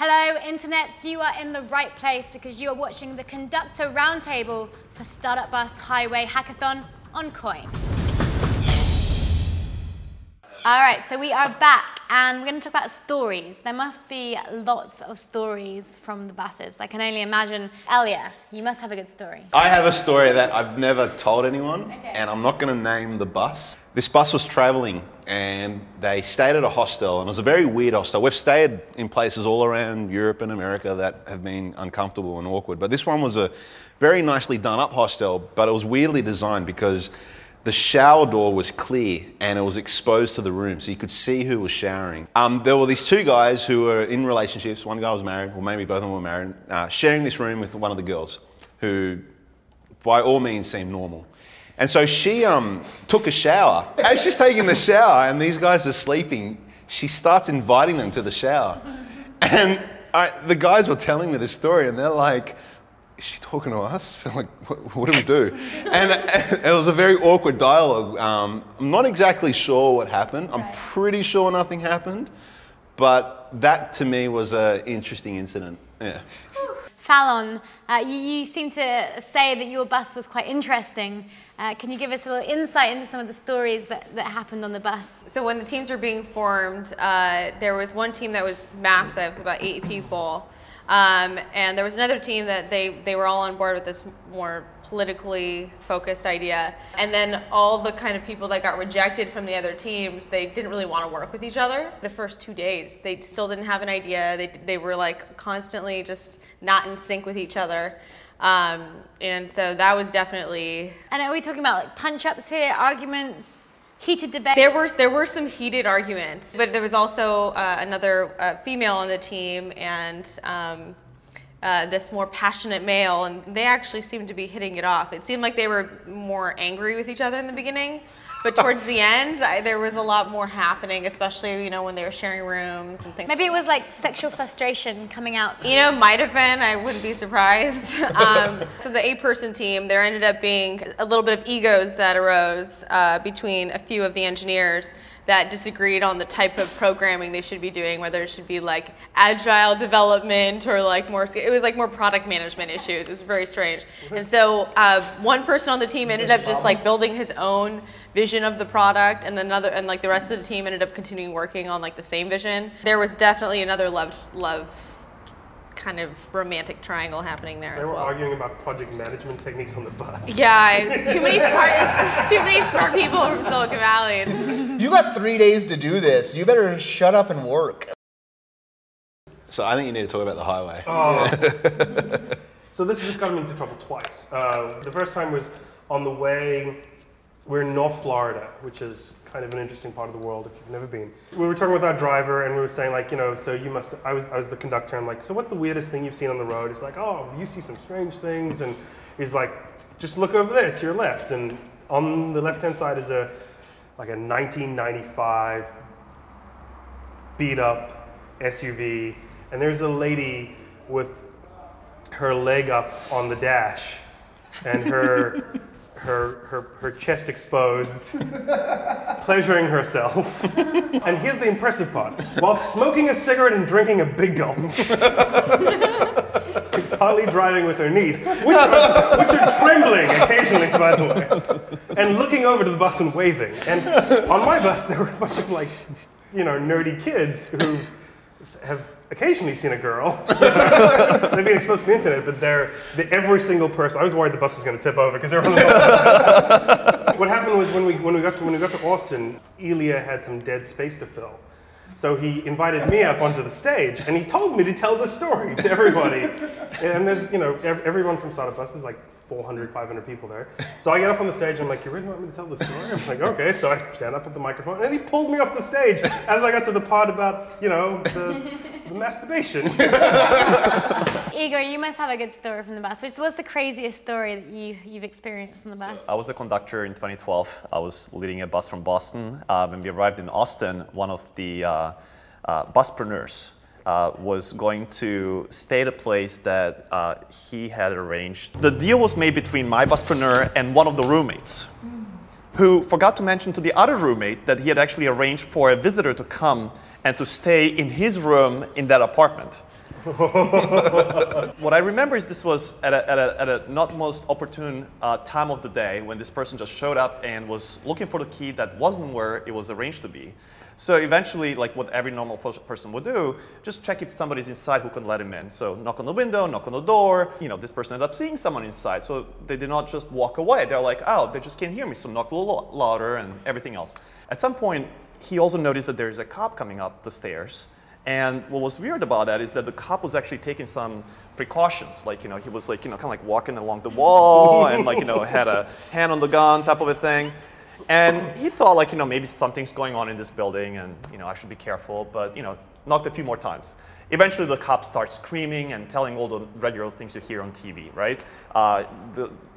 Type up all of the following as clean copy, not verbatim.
Hello, internets, you are in the right place because you are watching the Conductor Roundtable for StartupBus Highway Hackathon on Coin. All right, so we are back and we're going to talk about stories. There must be lots of stories from the buses. I can only imagine. Elia, you must have a good story. I have a story that I've never told anyone, and I'm not going to name the bus. This bus was traveling and they stayed at a hostel, and it was a very weird hostel. We've stayed in places all around Europe and America that have been uncomfortable and awkward, but this one was a very nicely done up hostel, but it was weirdly designed because the shower door was clear and it was exposed to the room, so you could see who was showering. There were these two guys who were in relationships. One guy was married, or maybe both of them were married, sharing this room with one of the girls, who by all means seemed normal. And so she took a shower. As she's taking the shower and these guys are sleeping, she starts inviting them to the shower. And the guys were telling me this story and they're like, is she talking to us? I'm like, what do we do? And it was a very awkward dialogue. I'm not exactly sure what happened. I'm pretty sure nothing happened, but that to me was an interesting incident. Yeah. Fallon, you seem to say that your bus was quite interesting. Can you give us a little insight into some of the stories that happened on the bus? So when the teams were being formed, there was one team that was massive, it was about 8 people. And there was another team that they were all on board with this more politically focused idea. And then all the kind of people that got rejected from the other teams, they didn't really want to work with each other. The first 2 days, they still didn't have an idea. They were like constantly just not in sync with each other. And so that was definitely... And are we talking about like punch-ups here, arguments? Heated debate? There were some heated arguments, but there was also another female on the team and this more passionate male, and they actually seemed to be hitting it off. It seemed like they were more angry with each other in the beginning, but towards the end, there was a lot more happening, especially, you know, when they were sharing rooms and things. Maybe it was like sexual frustration coming out. You know, might have been. I wouldn't be surprised. So the 8-person team, there ended up being a little bit of egos that arose between a few of the engineers that disagreed on the type of programming they should be doing, whether it should be like agile development or like more, it was like more product management issues. It was very strange. And so one person on the team ended up just like building his own vision of the product, and like the rest of the team ended up continuing working on like the same vision. There was definitely another love kind of romantic triangle happening there as well. They were arguing about project management techniques on the bus. Yeah, too many smart people from Silicon Valley. You got 3 days to do this. You better shut up and work. So I think you need to talk about the highway. Oh. So this got me into trouble twice. The first time was on the way. We're in North Florida, which is kind of an interesting part of the world if you've never been. We were talking with our driver and we were saying like, you know, so you must, I was the conductor, I'm like, so what's the weirdest thing you've seen on the road? He's like, oh, you see some strange things. And he's like, just look over there to your left. And on the left-hand side is like a 1995 beat up SUV. And there's a lady with her leg up on the dash and her chest exposed, pleasuring herself. And here's the impressive part. While smoking a cigarette and drinking a big gulp. Partly driving with her knees, which are trembling occasionally, by the way. And looking over to the bus and waving. And on my bus, there were a bunch of like, you know, nerdy kids who have occasionally seen a girl. They've been exposed to the internet, but every single person. I was worried the bus was going to tip over because they were on the bus. What happened was when we got to Austin, Elia had some dead space to fill. So he invited me up onto the stage, and he told me to tell the story to everybody. And there's, you know, everyone from StartupBus, there's like 400, 500 people there. So I get up on the stage, and I'm like, you really want me to tell the story? I'm like, okay. So I stand up at the microphone, and then he pulled me off the stage as I got to the part about, you know, the masturbation. Igor, you must have a good story from the bus. What's the craziest story that you've experienced from the bus? So I was a conductor in 2012. I was leading a bus from Boston. When we arrived in Austin, one of the Busprenuers was going to stay at a place that he had arranged. The deal was made between my Buspreneur and one of the roommates, who forgot to mention to the other roommate that he had actually arranged for a visitor to come and to stay in his room in that apartment. What I remember is this was at a not most opportune time of the day when this person just showed up and was looking for the key that wasn't where it was arranged to be. So eventually, like what every normal person would do, just check if somebody's inside who can let him in. So knock on the window, knock on the door. You know, this person ended up seeing someone inside, so they did not just walk away. They're like, oh, they just can't hear me, so knock a little louder and everything else. At some point, he also noticed that there's a cop coming up the stairs. And what was weird about that is that the cop was actually taking some precautions. Like, you know, he was like, you know, kind of like walking along the wall and like, you know, had a hand on the gun type of a thing. And he thought like, you know, maybe something's going on in this building and, you know, I should be careful, but, you know, knocked a few more times. Eventually the cop starts screaming and telling all the regular things you hear on TV, right?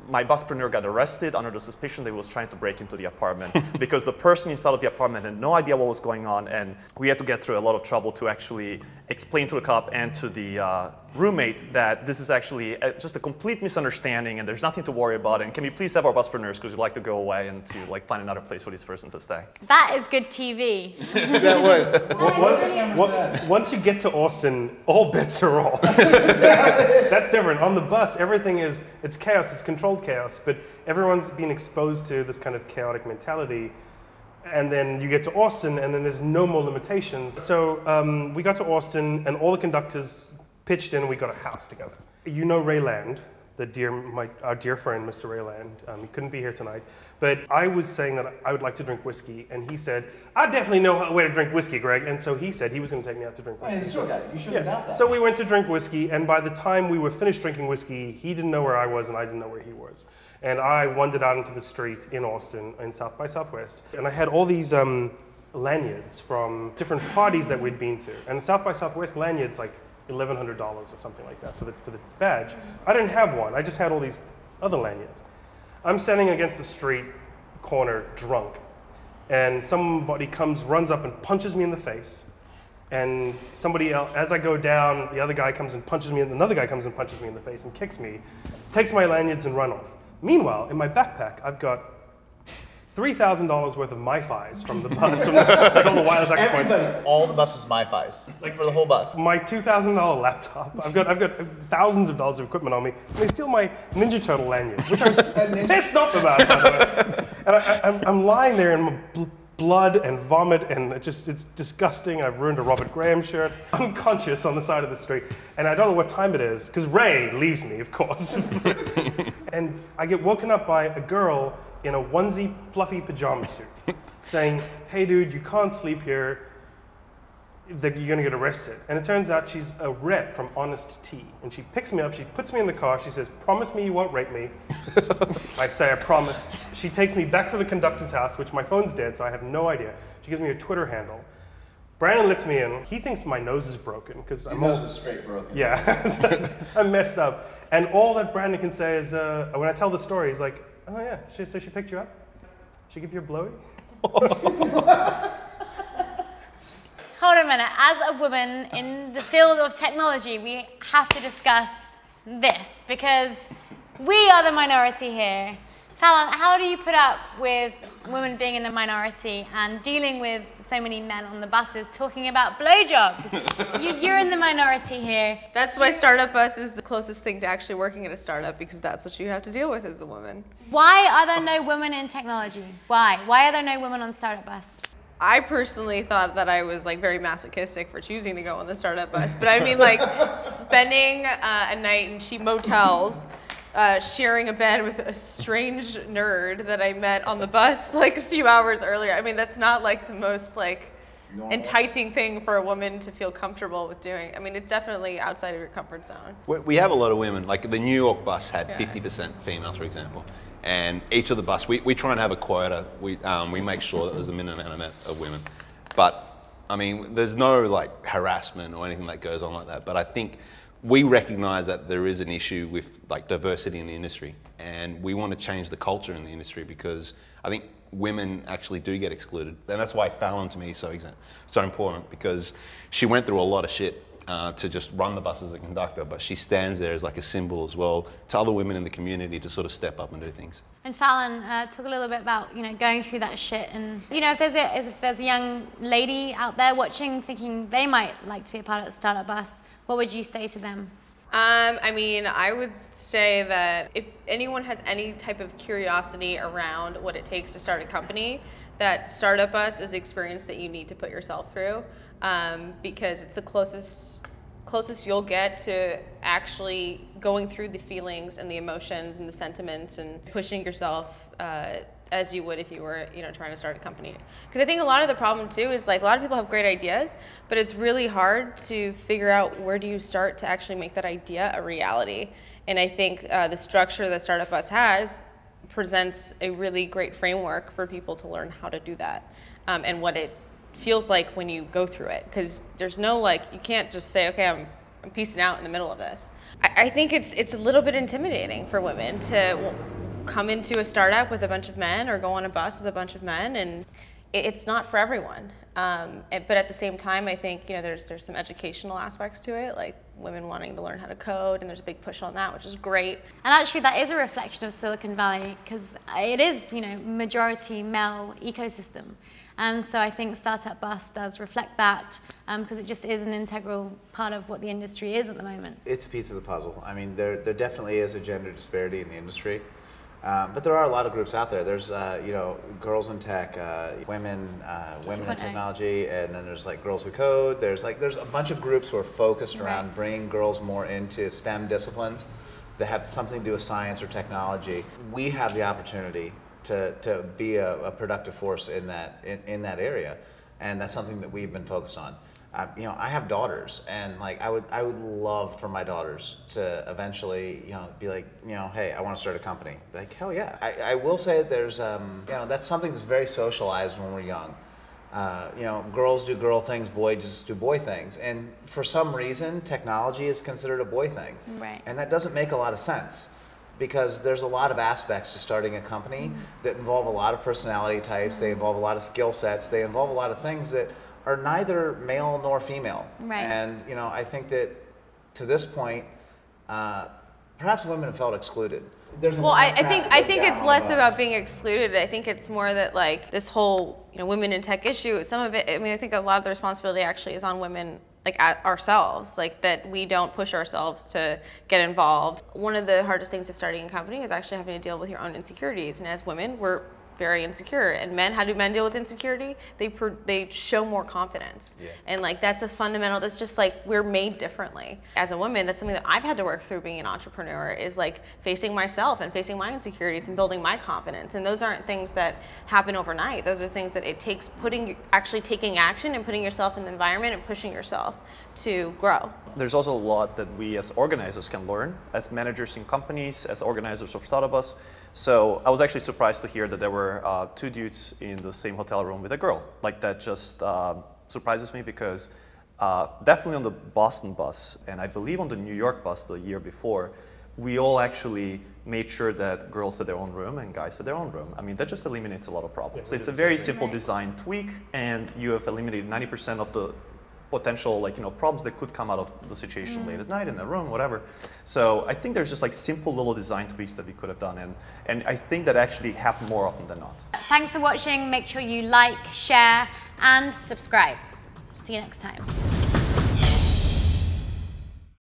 My buspreneur got arrested under the suspicion that he was trying to break into the apartment because the person inside of the apartment had no idea what was going on, and we had to get through a lot of trouble to actually explain to the cop and to the roommate that this is actually just a complete misunderstanding and there's nothing to worry about, and can we please have our buspreneurs because we'd like to go away and to like find another place for this person to stay. That is good TV. That was. Once you get to Austin, all bets are off. That's different. On the bus, everything is, it's chaos, it's controlled chaos, but everyone's been exposed to this kind of chaotic mentality. And then you get to Austin, and then there's no more limitations. So we got to Austin, and all the conductors pitched in, and we got a house together. You know Ray Land, our dear friend, Mr. Ray Land. He couldn't be here tonight. But I was saying that I would like to drink whiskey, and he said, I definitely know a way to drink whiskey, Greg. And so he said he was going to take me out to drink whiskey. You should have done that. So we went to drink whiskey, and by the time we were finished drinking whiskey, he didn't know where I was, and I didn't know where he was. And I wandered out into the street in Austin, in South by Southwest, and I had all these lanyards from different parties that we'd been to. And South by Southwest lanyards, like $1,100 or something like that for the badge. I didn't have one. I just had all these other lanyards. I'm standing against the street corner drunk, and somebody runs up and punches me in the face. And somebody else, as I go down, the other guy comes and punches me, and another guy comes and punches me in the face and kicks me, takes my lanyards and run off. Meanwhile, in my backpack, I've got $3,000 worth of MiFis from the bus, from all the wireless access points. All the buses MiFis, like for the whole bus. My $2,000 laptop. I've got thousands of dollars of equipment on me. And they steal my Ninja Turtle lanyard, which I was pissed off about, by the way. And I'm lying there in my blood and vomit, and it's disgusting. I've ruined a Robert Graham shirt. Unconscious on the side of the street. And I don't know what time it is, because Ray leaves me, of course. And I get woken up by a girl in a onesie, fluffy pajama suit, saying, hey dude, you can't sleep here, you're gonna get arrested. And it turns out she's a rep from Honest Tea. And she picks me up, she puts me in the car, she says, promise me you won't rape me. I say, I promise. She takes me back to the conductor's house, which my phone's dead, so I have no idea. She gives me her Twitter handle. Brandon lets me in. He thinks my nose is broken, because Your nose was straight broken. Yeah, I'm messed up. And all that Brandon can say is, when I tell the story, he's like, oh yeah, so she picked you up? She give you a blowy? Hold on a minute. As a woman in the field of technology, we have to discuss this because we are the minority here. Fallon, how do you put up with women being in the minority and dealing with so many men on the buses talking about blowjobs? You're in the minority here. That's why StartupBus is the closest thing to actually working at a startup, because that's what you have to deal with as a woman. Why are there no women in technology? Why? Why are there no women on StartupBus? I personally thought that I was like very masochistic for choosing to go on the StartupBus, but I mean like spending a night in cheap motels, sharing a bed with a strange nerd that I met on the bus like a few hours earlier. I mean, that's not like the most like enticing thing for a woman to feel comfortable with doing. I mean, it's definitely outside of your comfort zone. We have a lot of women, like the New York bus had 50% females, for example. And each of the bus, we try and have a quota. We make sure that there's a minimum amount of women. But, I mean, there's no like harassment or anything that goes on like that. But I think we recognize that there is an issue with like diversity in the industry, and we want to change the culture in the industry because I think women actually do get excluded. And that's why Fallon to me is so important, because she went through a lot of shit to just run the bus as a conductor, but she stands there as like a symbol as well to other women in the community to sort of step up and do things. And Fallon, talk a little bit about, going through that shit, and if there's a young lady out there watching thinking they might like to be a part of StartupBus, what would you say to them? I mean, I would say that if anyone has any type of curiosity around what it takes to start a company, that StartupBus is the experience that you need to put yourself through, because it's the closest you'll get to actually going through the feelings and the emotions and the sentiments and pushing yourself as you would if you were, trying to start a company. Because I think a lot of the problem too is like a lot of people have great ideas, but it's really hard to figure out where do you start to actually make that idea a reality. And I think the structure that StartupBus has presents a really great framework for people to learn how to do that, and what it feels like when you go through it. Because there's no you can't just say, okay, I'm peacing out in the middle of this. I think it's a little bit intimidating for women to come into a startup with a bunch of men or go on a bus with a bunch of men, and it's not for everyone. But at the same time, I think there's some educational aspects to it, like women wanting to learn how to code, and there's a big push on that, which is great. And actually, that is a reflection of Silicon Valley, because it is majority male ecosystem, and so I think StartupBus does reflect that, because it just is an integral part of what the industry is at the moment. It's a piece of the puzzle. I mean, there definitely is a gender disparity in the industry. But there are a lot of groups out there. There's, girls in tech, women in technology, and then there's like girls who code. There's a bunch of groups who are focused around bringing girls more into STEM disciplines that have something to do with science or technology. We have the opportunity to be a productive force in that area, and that's something that we've been focused on. I have daughters, and I would love for my daughters to eventually, be like, hey, I want to start a company. Like, hell yeah. I will say that there's, that's something that's very socialized when we're young. Girls do girl things, boys do boy things. And for some reason, technology is considered a boy thing. Right. And that doesn't make a lot of sense, because there's a lot of aspects to starting a company that involve a lot of personality types, they involve a lot of skill sets, they involve a lot of things that are neither male nor female. Right. And I think that to this point, perhaps women have felt excluded. Well, I think it's less about being excluded. I think it's more that this whole women in tech issue, some of it, I think a lot of the responsibility actually is on women, at ourselves, that we don't push ourselves to get involved. One of the hardest things of starting a company is actually having to deal with your own insecurities, and as women, we're very insecure. And men, how do men deal with insecurity? They show more confidence. Yeah. And that's a fundamental, that's just we're made differently. As a woman, that's something that I've had to work through being an entrepreneur, is facing myself and facing my insecurities and building my confidence. And those aren't things that happen overnight. Those are things that it takes actually taking action and putting yourself in the environment and pushing yourself to grow. There's also a lot that we as organizers can learn, as managers in companies, as organizers of StartupBus. So I was actually surprised to hear that there were 2 dudes in the same hotel room with a girl. That just surprises me, because definitely on the Boston bus, and I believe on the New York bus the year before, we all actually made sure that girls had their own room and guys had their own room. I mean, that just eliminates a lot of problems. Yeah, it's a very simple design tweak, and you have eliminated 90% of the potential problems that could come out of the situation late at night in a room, whatever. So I think there's just simple little design tweaks that we could have done, and I think that actually happen more often than not. Thanks for watching. Make sure you like, share, and subscribe. See you next time.